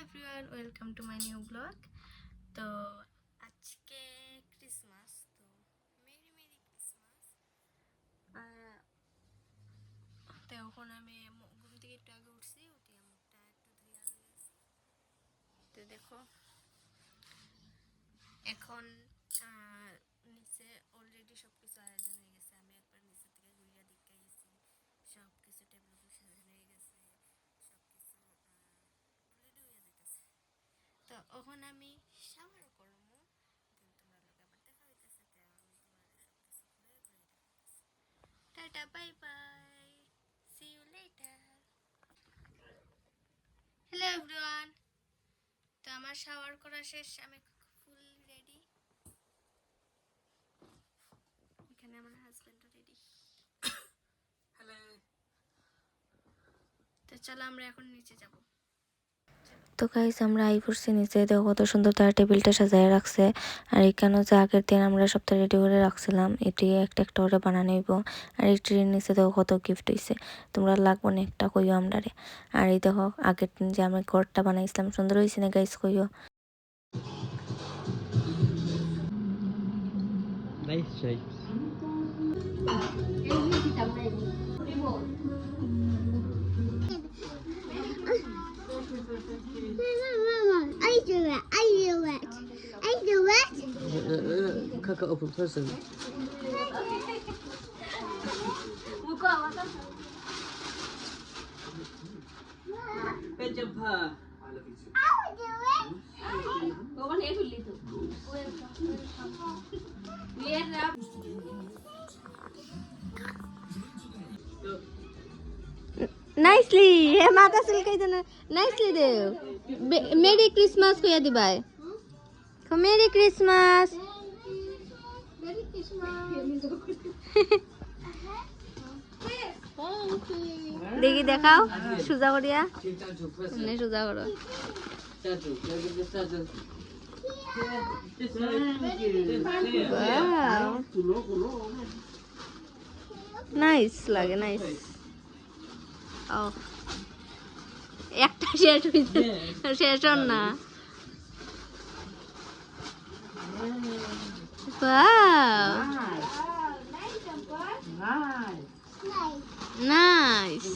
Everyone, welcome to my new blog. তো আজকে Christmas, তো মেরি মেরি ক্রিসমাস। তো এখন আমি ঘুম থেকে একটু আগে উঠছি, উঠে মুখটা একটু ধুয়ে গেছি। তো দেখো এখন নিচে অলরেডি সব কিছু আয়োজন হয়ে গেছে। আমি একবার নিচে থেকে ঘুরিয়ে দেখতে গেছি, সব কিছু টেবিল সাজানো হয়ে গেছে, সব কিছু অলরেডি হয়ে যেতেছে। তো এখন আমি শাওয়ার করবো, তোমরা লোক আবার দেখা হইতেছে। তো আমি তোমাদের সব কিছু ঘুরে ঘুরে দেখাইতেছি। Tata, bye bye, see you later. Hello everyone, তো আমার শাওয়ার করা শেষ, আমি ফুল রেডি। এখানে আমার হাজবেন্ডও রেডি। হ্যালো। তো চলো আমরা এখন নিচে যাব। তো গাইস আমরা আই পড়ছি নিচে, দেখো কত সুন্দর তারা টেবিলটা সাজায় রাখছে। আর এখানে যে আগের দিন আমরা সবটা রেডি করে রাখছিলাম, এটি একটা একটা করে বানানো হইব। আর এই ট্রেনের নিচে দেখো কত গিফট হয়েছে, তোমরা লাগবো না একটা কইও আমরারে। আর এই দেখো আগের দিন যে আমি ঘরটা বানাইছিলাম, সুন্দর হয়েছে না গাইস কইও। Nice choice. I do it. I do it. I do it. Kaka open person. Good job, huh? I will do it. Nicely, হে মাথা চুলকাই দেন, নাইসলি দেও। মেরি ক্রিসমাস কইয়া দিবাই। Merry Christmas. Merry Christmas. দেখি দেখাও সুজা করিয়া, এমনি সুজা করো। নাইস লাগে, নাইস। ও একটা শেষ হইছে, শেষ হন না। Wow, nice.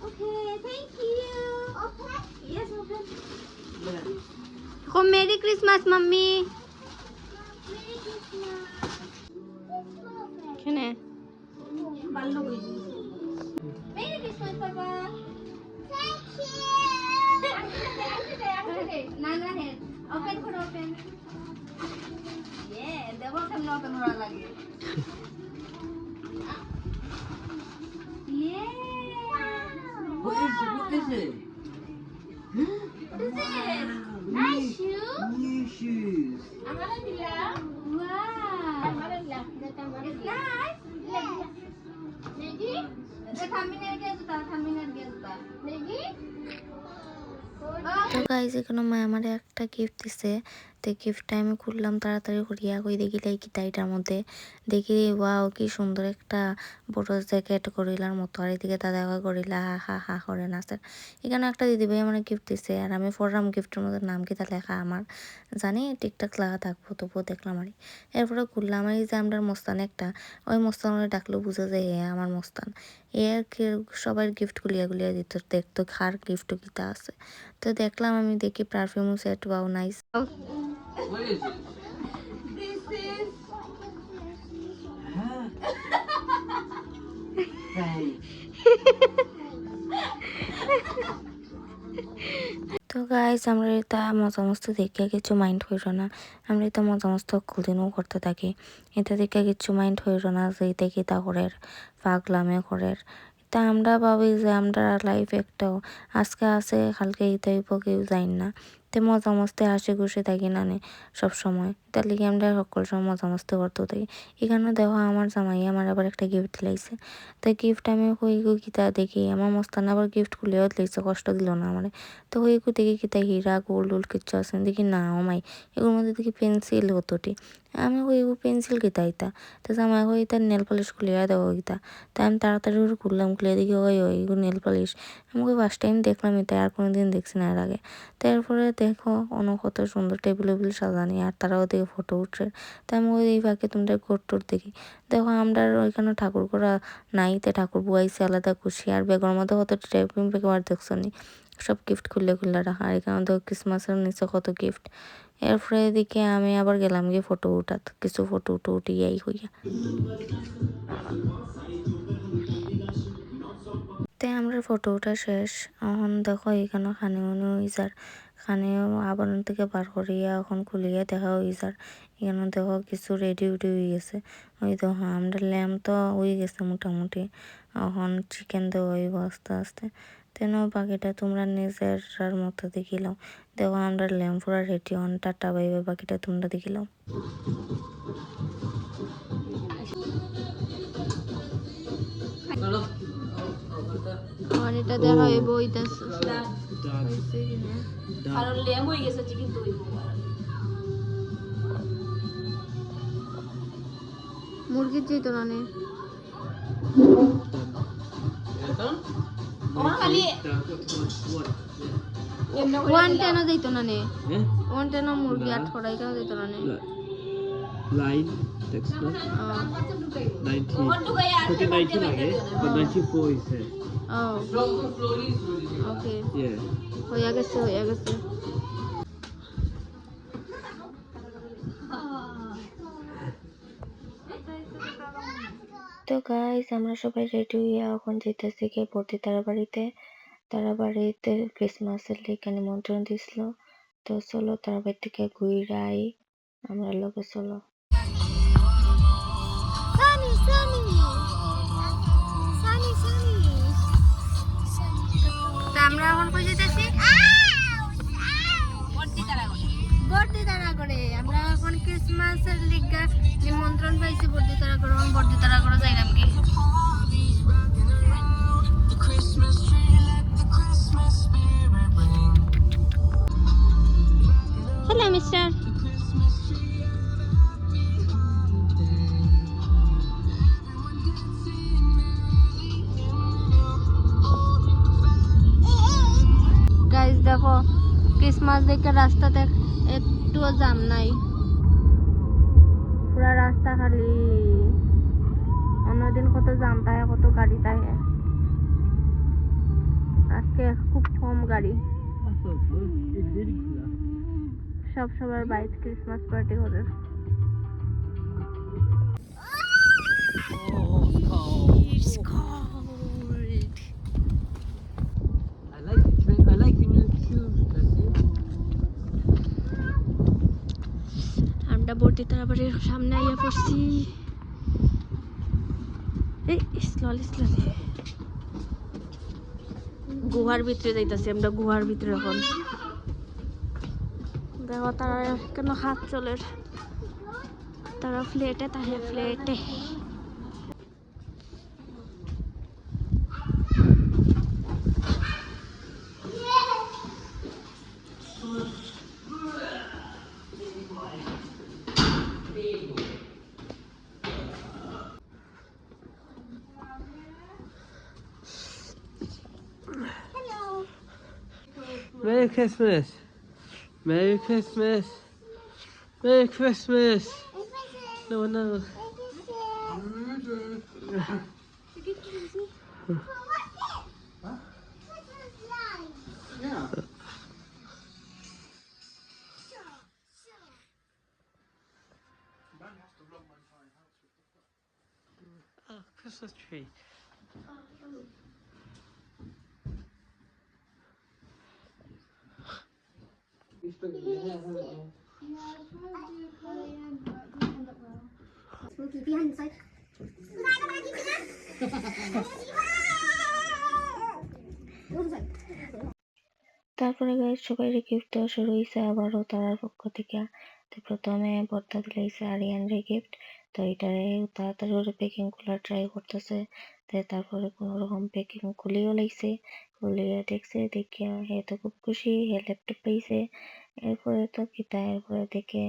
Okay, thank you. Okay. Yes, open. Merry Christmas mummy. Merry Christmas. এখানে Merry Christmas, Papa. Thank you. না না হে ওপেন করো, ওপেন। দেখো কেমন ওপেন করা লাগে। What is it? What is it? Nice shoe. New shoes. Wow. It's nice. Yes. Maggie? থাম্বিনেল কে জুতা, থাম্বিনেল কে জুতা। Maggie? তো গাইজ এখানে মা আমার একটা গিফট দিছে। তো গিফটটা আমি খুললাম তাড়াতাড়ি করিয়া, কই দেখি কি তাইটার মধ্যে দেখি ওয়াও কি সুন্দর একটা বড় জ্যাকেট গরিলার মতো। আর এদিকে দাদা গরিলা হা হা হা করে নাচে। এখানে একটা দিদি ভাই আমার গিফট দিছে, আর আমি পড়লাম গিফটের মধ্যে নাম কি তা লেখা আমার জানি ঠিকঠাক লাগা থাকবো, তবুও দেখলাম আর এরপরে খুললাম। এই যে আমরা মস্তান একটা, ওই মস্তান ডাকলেও বুঝে যায় হে আমার মস্তান। এর সবাই গিফট গুলিয়া গুলিয়া দিত, দেখতো কার গিফট কিতা আছে। তো দেখলাম, আমি দেখি perfume set, wow nice. What is it? Huh? Thanks. তো গাইস আমরা এটা মজা মস্ত দেখে কিছু মাইন্ড হইল না, আমরা এটা মজা মস্ত দিনও করতে থাকি। এটা দেখে কিছু মাইন্ড হইল না যে এটা কি তা করের পাগলামে করের। তা আমরা ভাবি যে আমরা লাইফ একটাও আজকে আছে কালকে ইতাইব কেউ যাই না। তে মজা মস্তি হাসি খুশি থাকি নানি সব সময়, তার লিগে আমরা সকল সময় মজা মস্তি করতে থাকি। এখানে দেখো আমার জামাই আমার আবার একটা গিফট লাইছে, তাই গিফট আমি হই কিতা দেখি আমার মস্তান আবার গিফট খুলেও লাইছে, কষ্ট দিল না আমার। তো হই দেখি কিতা হীরা গোল্ড উল কিচ্ছু আছে দেখি, না ও মাই এগুলোর মধ্যে দেখি পেন্সিল হতোটি। আমি হই পেন্সিল কিতা ইতা, তো জামাই হই তার নেল পালিশ খুলিয়া দেওয়া গীতা। তাই আমি তাড়াতাড়ি করে খুললাম, খুলে দেখি ওই নেল পালিশ। আমাকে ফার্স্ট টাইম দেখলাম এটা, আর কোনোদিন দেখছি না এর আগে। তারপরে দেখো অনেক কত সুন্দর টেবিল উবিল সাজানি, আর তারাও দেখে ফটো উঠছে। তাই আমি ওই ফাঁকে তোমরা গোট দেখি। দেখো আমরা ওইখানে ঠাকুর করা নাই, তে ঠাকুর বুয়াইছে আলাদা খুশি। আর বেগর মধ্যে কত টাইপিং পেপার দেখছো নি, সব গিফট খুলে খুলে রাখা। আর এখানে দেখো ক্রিসমাসের নিচে কত গিফট। এরপরে এদিকে আমি আবার গেলাম গিয়ে ফটো উঠাত, কিছু ফটো উঠিয়াই হইয়া। তে আমরা ফটো উঠা শেষ। এখন দেখো এখানে খানি মনে হইজার, খানিও আবরণ থেকে বার করিয়া এখন খুলিয়া দেখা হইজার। এখানে দেখো কিছু রেডি উডি হয়ে গেছে। ওই দেখো আমরা ল্যাম্প তো হয়ে গেছে মোটামুটি, এখন চিকেন দেওয়া হইব আস্তে আস্তে। তেন বাকিটা তোমরা নিজের মতো দেখিলাম। দেখো আমরা ল্যাম্প পুরা রেডি, অন টাটা বাইবে, বাকিটা তোমরা দেখিলাম। আমার এটা দেখা হইব হইতাছে কারণ লেম হয়ে গেছে চিকেন তো হইব। মুরগির যেত না নে ওয়ান টেনও যেত না নে, ওয়ান টেনও মুরগি আট করাই কেন যেত না নে লাইন দেখছ না 90 লাগে, but 94 is it? Oh. Okay. Yeah. হইয়া গেছে হইয়া গেছে। তো গাইস আমরা সবাই রেডি হইয়া এখন যেতেছি গিয়ে বর্দি তারা বাড়িতে। তারা বাড়িতে ক্রিসমাসের লেগে নিমন্ত্রণ দিছিল। তো চলো তারা বাড়ি থেকে ঘুরে আই, আমরা লোকে চলো। আমরা এখন কই যেতেছি বর্দি তারা করে। আমরা এখন ক্রিসমাসের লিগা নিমন্ত্রণ পাইছি বর্দি তারা করে, বর্দি তারা করে যাইলাম কি। Hello mister. গাইস দেখো ক্রিসমাস দেখে রাস্তাতে একটুও জাম নাই, পুরা রাস্তা খালি। অন্যদিন কত জাম থাকে, কত গাড়ি থাকে, আজকে খুব কম গাড়ি। সব সবার বাইরে ক্রিসমাস পার্টি করে। It's cold. I like the new shoes. That's it. আমরা বর্দি তারাবাড়ির সামনে আইয়া পড়ছি। এই স্লোলি স্লোলি গুহার ভিতরে যাইতাছি আমরা, গুহার ভিতরে। এখন দেখো তারা কেন হাত চলে, তারা ফ্লেটে তাহে ফ্লেটে। Merry Christmas. Merry Christmas. Merry Christmas. No one knows. Oh, Christmas tree. তারপরে গাইস সবাই গিফট দেওয়া শুরু হয়েছে আবারও তারার পক্ষ থেকে। তো প্রথমে বর্তা দিলাইছে আরিয়ান রে গিফট। তো এটারে তাড়াতাড়ি করে প্যাকিং খোলার ট্রাই করতেছে। তারপরে কোনো রকম প্যাকিং খুলিও লাইছে, খুলিয়ে দেখছে, দেখিয়া হে তো খুব খুশি, হে ল্যাপটপ পাইছে। এরপরে তো কিতা, এরপরে দেখে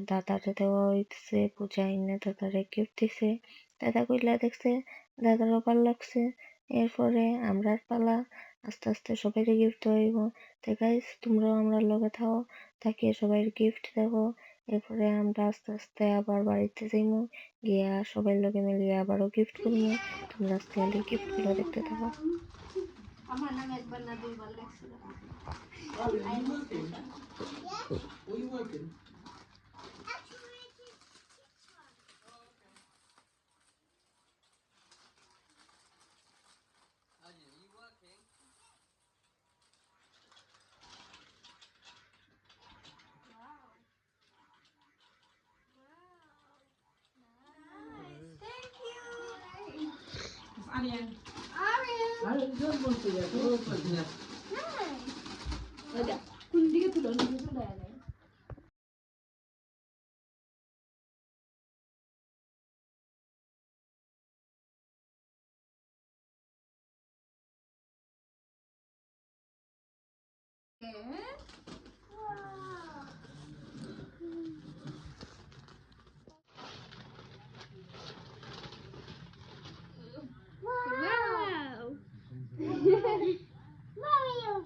দাদারে দেওয়া হইতেছে, পূজা এনে দাদারে গিফট দিছে। দাদা কইলা দেখছে, দাদারও ভাল লাগছে। এরপরে আমরার পালা, আস্তে আস্তে সবাইকে গিফট হইব। তো গাইস তোমরাও আমরা লগে থাও, থাকিয়ে সবাই গিফট দেখো। এরপরে আমরা আস্তে আস্তে আবার বাড়িতে যাইমু, গিয়া সবাই লগে মিলিয়ে আবারও গিফট করবো। তোমরা আজকে আলি গিফট গুলো দেখতে থাকো। আমার নামে একবার না দুইবার লাগছিল। Arjen. Ariel. Arjen, du måste göra det. Nice. কোন দিকে তুলো নিয়ে চলে যায়।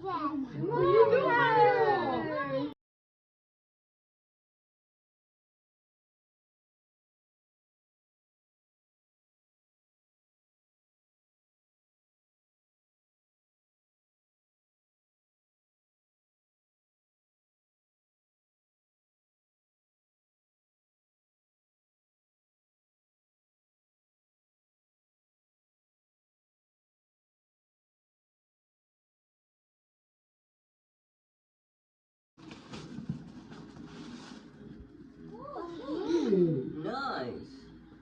Wow. Mario Bros. Nice.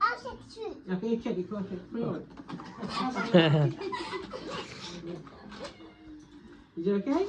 I'll check two. Jag kan ju checka, kan check fler. Is it okay?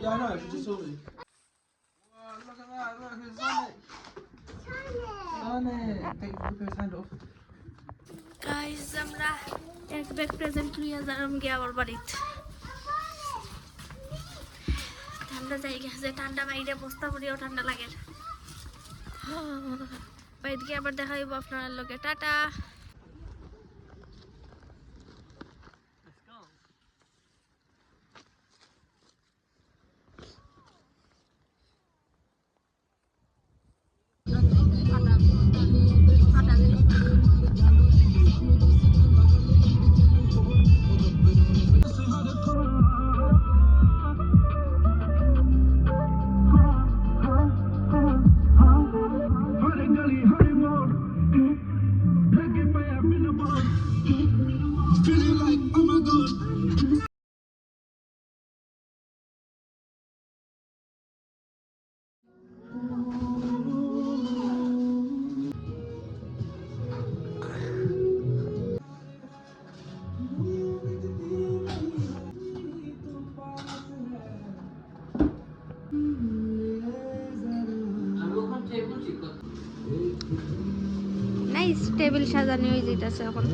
Yeah, I know, it's just sorted. Wow, look at that, look, it's Sonic. Sonic! Take his hand off. Guys আমরা এক bag present নিয়ে যালাম গিয়ে আবার বাড়িতে। ঠান্ডা জায়গা যে ঠান্ডা মাইরে বস্তা পরিও ঠান্ডা লাগে। বাড়িতে গিয়ে আবার দেখা হইব আপনার লগে। টাটা। নাইস টেবিল সাজানো হয়ে যাইতাছে এখন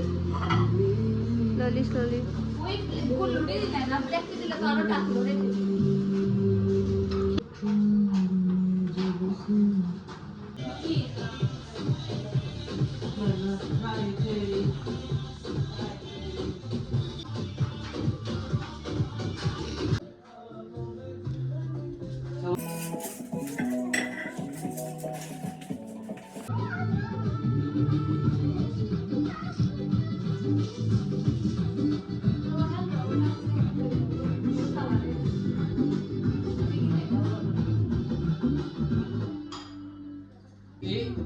স্লোলি স্লোলি। ওই ফুল উঠে দিলে না, ব্ল্যাক দিলে তো আরো টাকলো রে। Eat.